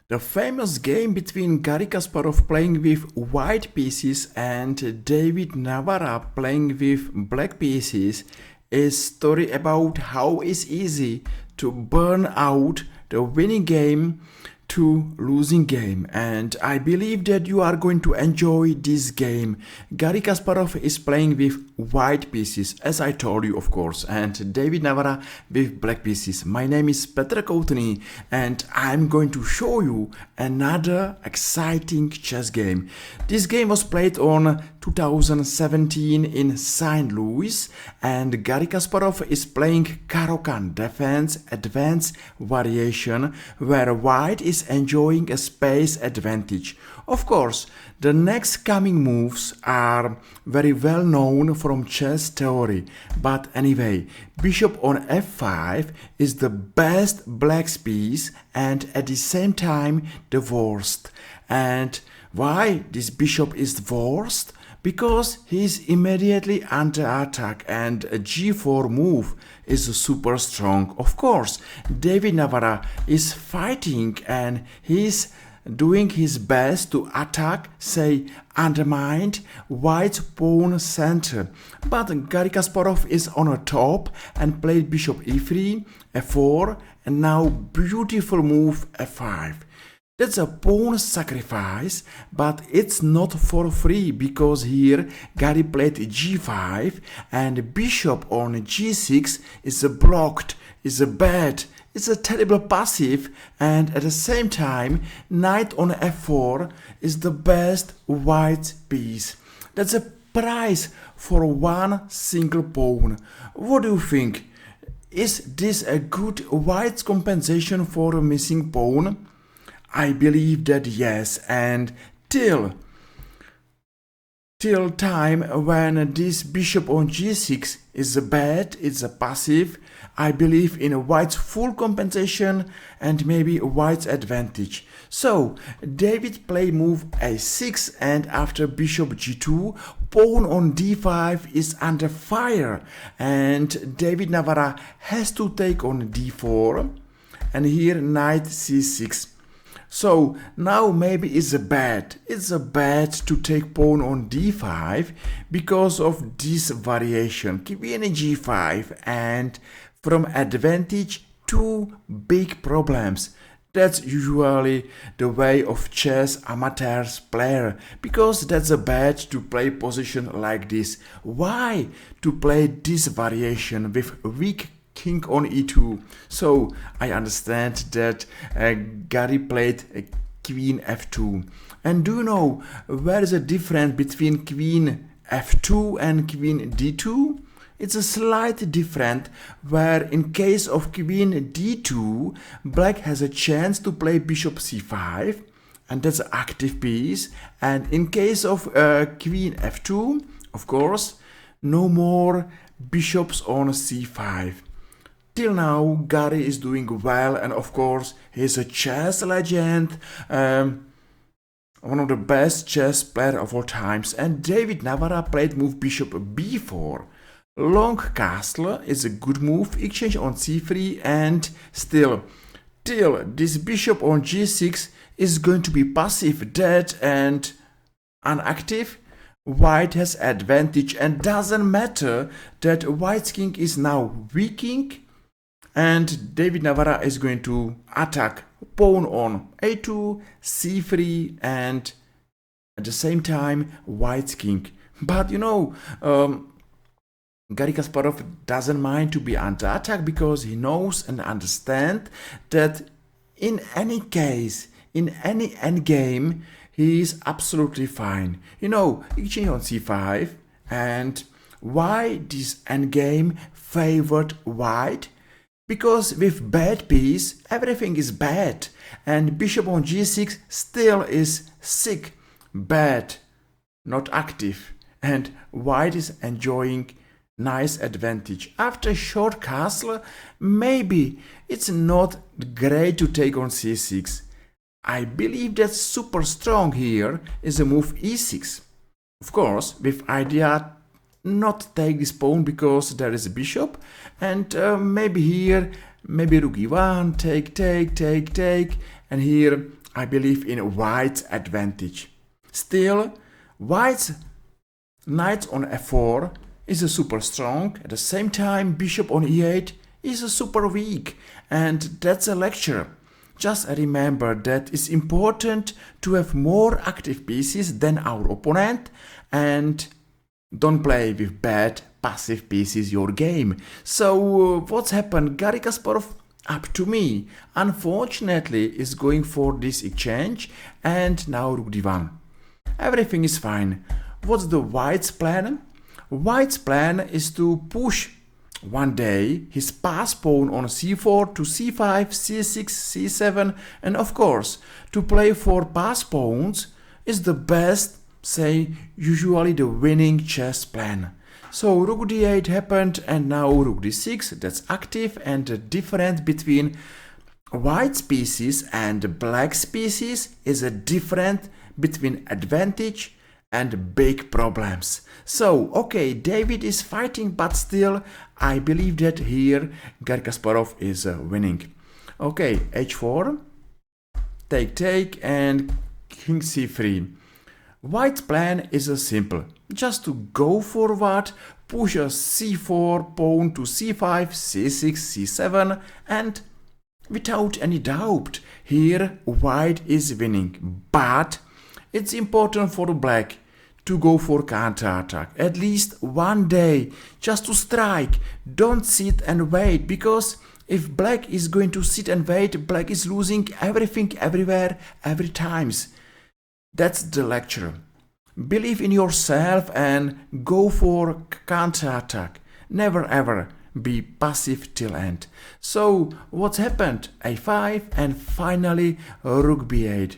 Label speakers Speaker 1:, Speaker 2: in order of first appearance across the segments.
Speaker 1: The famous game between Garry Kasparov playing with white pieces and David Navara playing with black pieces is a story about how it's easy to burn out the winning game to losing game, and I believe that you are going to enjoy this game. Garry Kasparov is playing with white pieces, as I told you, of course, and David Navara with black pieces. My name is Petr Koutný and I'm going to show you another exciting chess game. This game was played on 2017 in St. Louis, and Garry Kasparov is playing Caro-Kann defense advanced variation where white is enjoying a space advantage. Of course, the next coming moves are very well known from chess theory, but anyway, bishop on f5 is the best black's piece and at the same time the worst. And why this bishop is worst? Because he is immediately under attack and a g4 move is super strong. Of course, David Navara is fighting and he's doing his best to attack, say, undermine white's pawn center. But Garry Kasparov is on a top and played bishop e3, f4, and now beautiful move f5. That's a pawn sacrifice, but it's not for free because here Garry played g5 and bishop on g6 is blocked, is bad, it's a terrible passive, and at the same time knight on f4 is the best white piece. That's a price for one single pawn. What do you think? Is this a good white's compensation for a missing pawn? I believe that yes, and till time when this bishop on g6 is bad, it's a passive, I believe in white's full compensation and maybe white's advantage. So David play move a6, and after bishop g2, pawn on d5 is under fire and David Navara has to take on d4 and here knight c6. So now maybe it's bad to take pawn on d5 because of this variation, queen g5, and from advantage two big problems. That's usually the way of chess amateurs player, because that's bad to play position like this. Why to play this variation with weak king on e2? So I understand that Garry played queen f2. And do you know where is the difference between queen f2 and queen d2? It's a slight different, where in case of queen d2, black has a chance to play bishop c5, and that's an active piece. And in case of queen f2, of course, no more bishops on c5. Till now, Garry is doing well, and of course, he's a chess legend, one of the best chess players of all times. And David Navara played move bishop b4. Long castle is a good move, exchange on c3, and still, till this bishop on g6 is going to be passive, dead and inactive. White has advantage, and doesn't matter that white's king is now weakening, and David Navara is going to attack pawn on a2, c3, and at the same time white's king. But you know, Garry Kasparov doesn't mind to be under attack because he knows and understands that in any case, in any endgame, he is absolutely fine. You know, exchange on c5, and why this endgame favored white? Because with bad piece, everything is bad, and bishop on g6 still is sick, bad, not active, and white is enjoying nice advantage. After short castle, maybe it's not great to take on c6. I believe that super strong here is a move e6. Of course, with idea not take this pawn because there is a bishop, and maybe here, maybe rook e1, take, and here I believe in white's advantage. Still, white's knight on f4 is a super strong. At the same time, bishop on e8 is a super weak. And that's a lecture. Just remember that it's important to have more active pieces than our opponent, and don't play with bad passive pieces your game. So what's happened? Garry Kasparov, up to me, unfortunately is going for this exchange, and now rook d1. Everything is fine. What's the white's plan? White's plan is to push one day his pass pawn on c4 to c5, c6, c7, and of course to play for pass pawns is the best, say usually the winning chess plan. So rook d8 happened, and now rook d6, that's active, and the difference between white's pieces and black's pieces is a difference between advantage and big problems. So, okay, David is fighting, but still, I believe that here Garry Kasparov is winning. Okay, h4, take, and king c3. White's plan is simple, just to go forward, push a c4 pawn to c5, c6, c7, and without any doubt, here white is winning. But it's important for black to go for counterattack at least one day, just to strike. Don't sit and wait, because if black is going to sit and wait, black is losing everything, everywhere, every times. That's the lecture. Believe in yourself and go for counterattack. Never ever be passive till end. So what's happened? a5 and finally rook b8.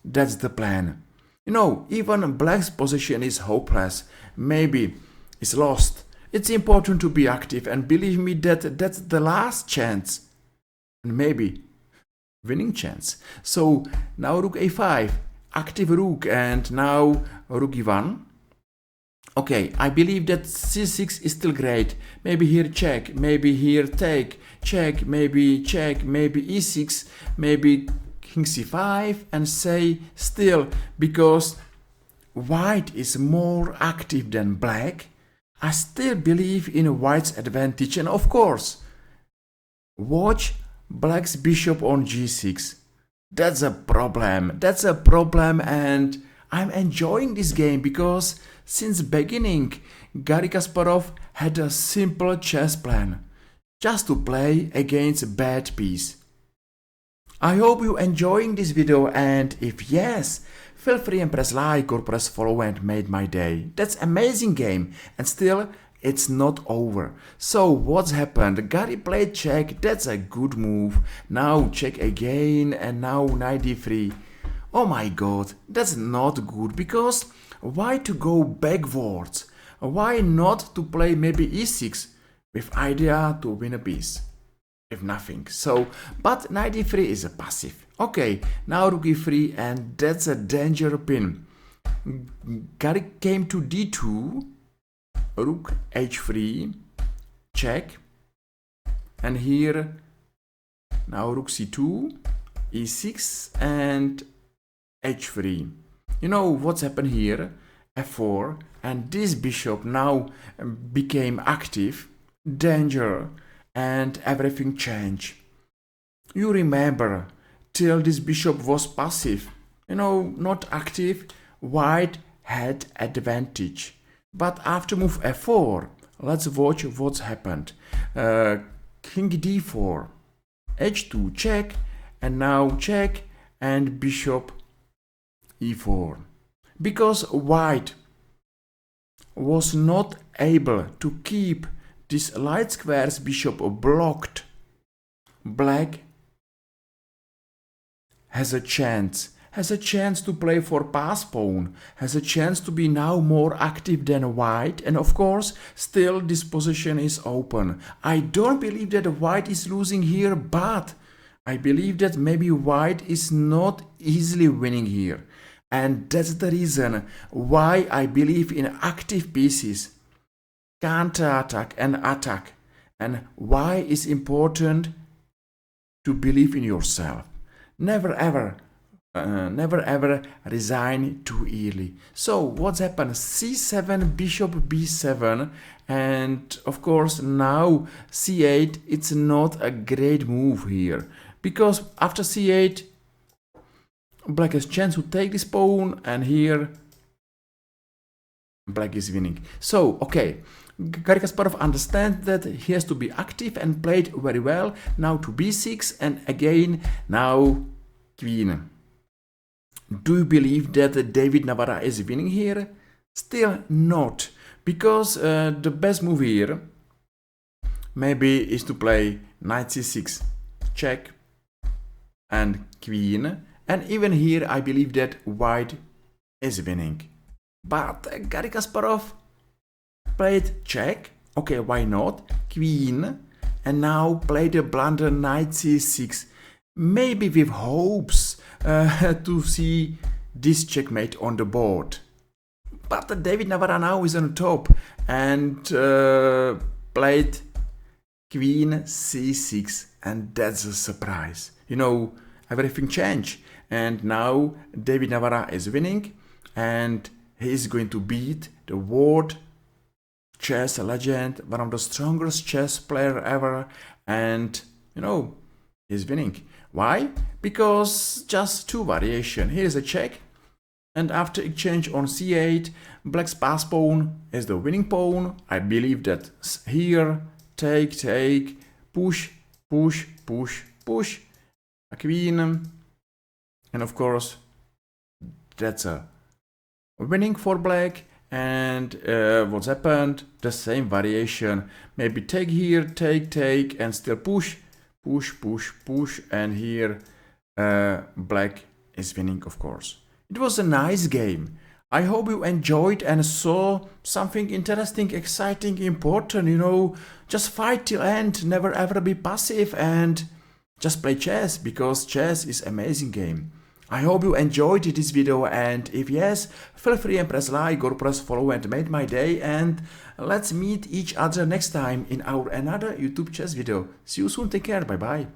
Speaker 1: That's the plan. You know, even black's position is hopeless. Maybe it's lost. It's important to be active, and believe me that that's the last chance. And maybe winning chance. So now rook a5, active rook, and now rook e1. Okay, I believe that c6 is still great. Maybe here check, maybe here take, check, maybe e6, maybe king c5, and say still, because white is more active than black, I still believe in white's advantage. And of course, watch black's bishop on g6. That's a problem. That's a problem, and I'm enjoying this game because since beginning, Garry Kasparov had a simple chess plan, just to play against a bad piece. I hope you're enjoying this video, and if yes, feel free and press like or press follow and made my day. That's amazing game, and still it's not over. So what's happened? Garry played check, that's a good move. Now check again, and now knight d3. Oh my god, that's not good, because why to go backwards? Why not to play maybe e6 with idea to win a piece? If nothing. So, but knight d3 is a passive. Okay, now rook e3, and that's a danger pin. Garry came to d2, rook h3, check, and here now rook c2, e6, and h3. You know what's happened here? f4, and this bishop now became active, danger, and everything changed. You remember, till this bishop was passive, you know, not active, white had advantage. But after move f4, let's watch what's happened. King d4, h2 check, and now check, and bishop e4. Because white was not able to keep this light square's bishop blocked, black has a chance to play for pass pawn, has a chance to be now more active than white, and of course still this position is open. I don't believe that white is losing here, but I believe that maybe white is not easily winning here, and that's the reason why I believe in active pieces, counter-attack and attack, and why it's important to believe in yourself. Never ever never ever resign too early. So what's happened? c7, bishop b7, and of course now c8. It's not a great move here, because after c8 black has chance to take this pawn, and here black is winning. So okay, Garry Kasparov understands that he has to be active and played very well. Now to b6, and again now queen. Do you believe that David Navara is winning here? Still not, because the best move here maybe is to play knight c6, check, and queen. And even here I believe that white is winning. But Garry Kasparov played check, okay, why not, queen, and now played a blunder knight c6, maybe with hopes to see this checkmate on the board. But David Navara now is on top and played queen c6, and that's a surprise. You know, everything changed, and now David Navara is winning, and he is going to beat the world chess legend, one of the strongest chess player ever, and you know, he's winning. Why? Because just two variation. Here is a check, and after exchange on c8, black's pass pawn is the winning pawn. I believe that here, take, push, push, push, push, a queen, and of course that's a winning for black. And what's happened? The same variation. Maybe take here, take, and still push, push, push, push, and here black is winning, of course. It was a nice game. I hope you enjoyed and saw something interesting, exciting, important, you know. Just fight till end, never ever be passive, and just play chess, because chess is an amazing game. I hope you enjoyed this video, and if yes, feel free and press like or press follow and made my day, and let's meet each other next time in our another YouTube chess video. See you soon, take care, bye bye.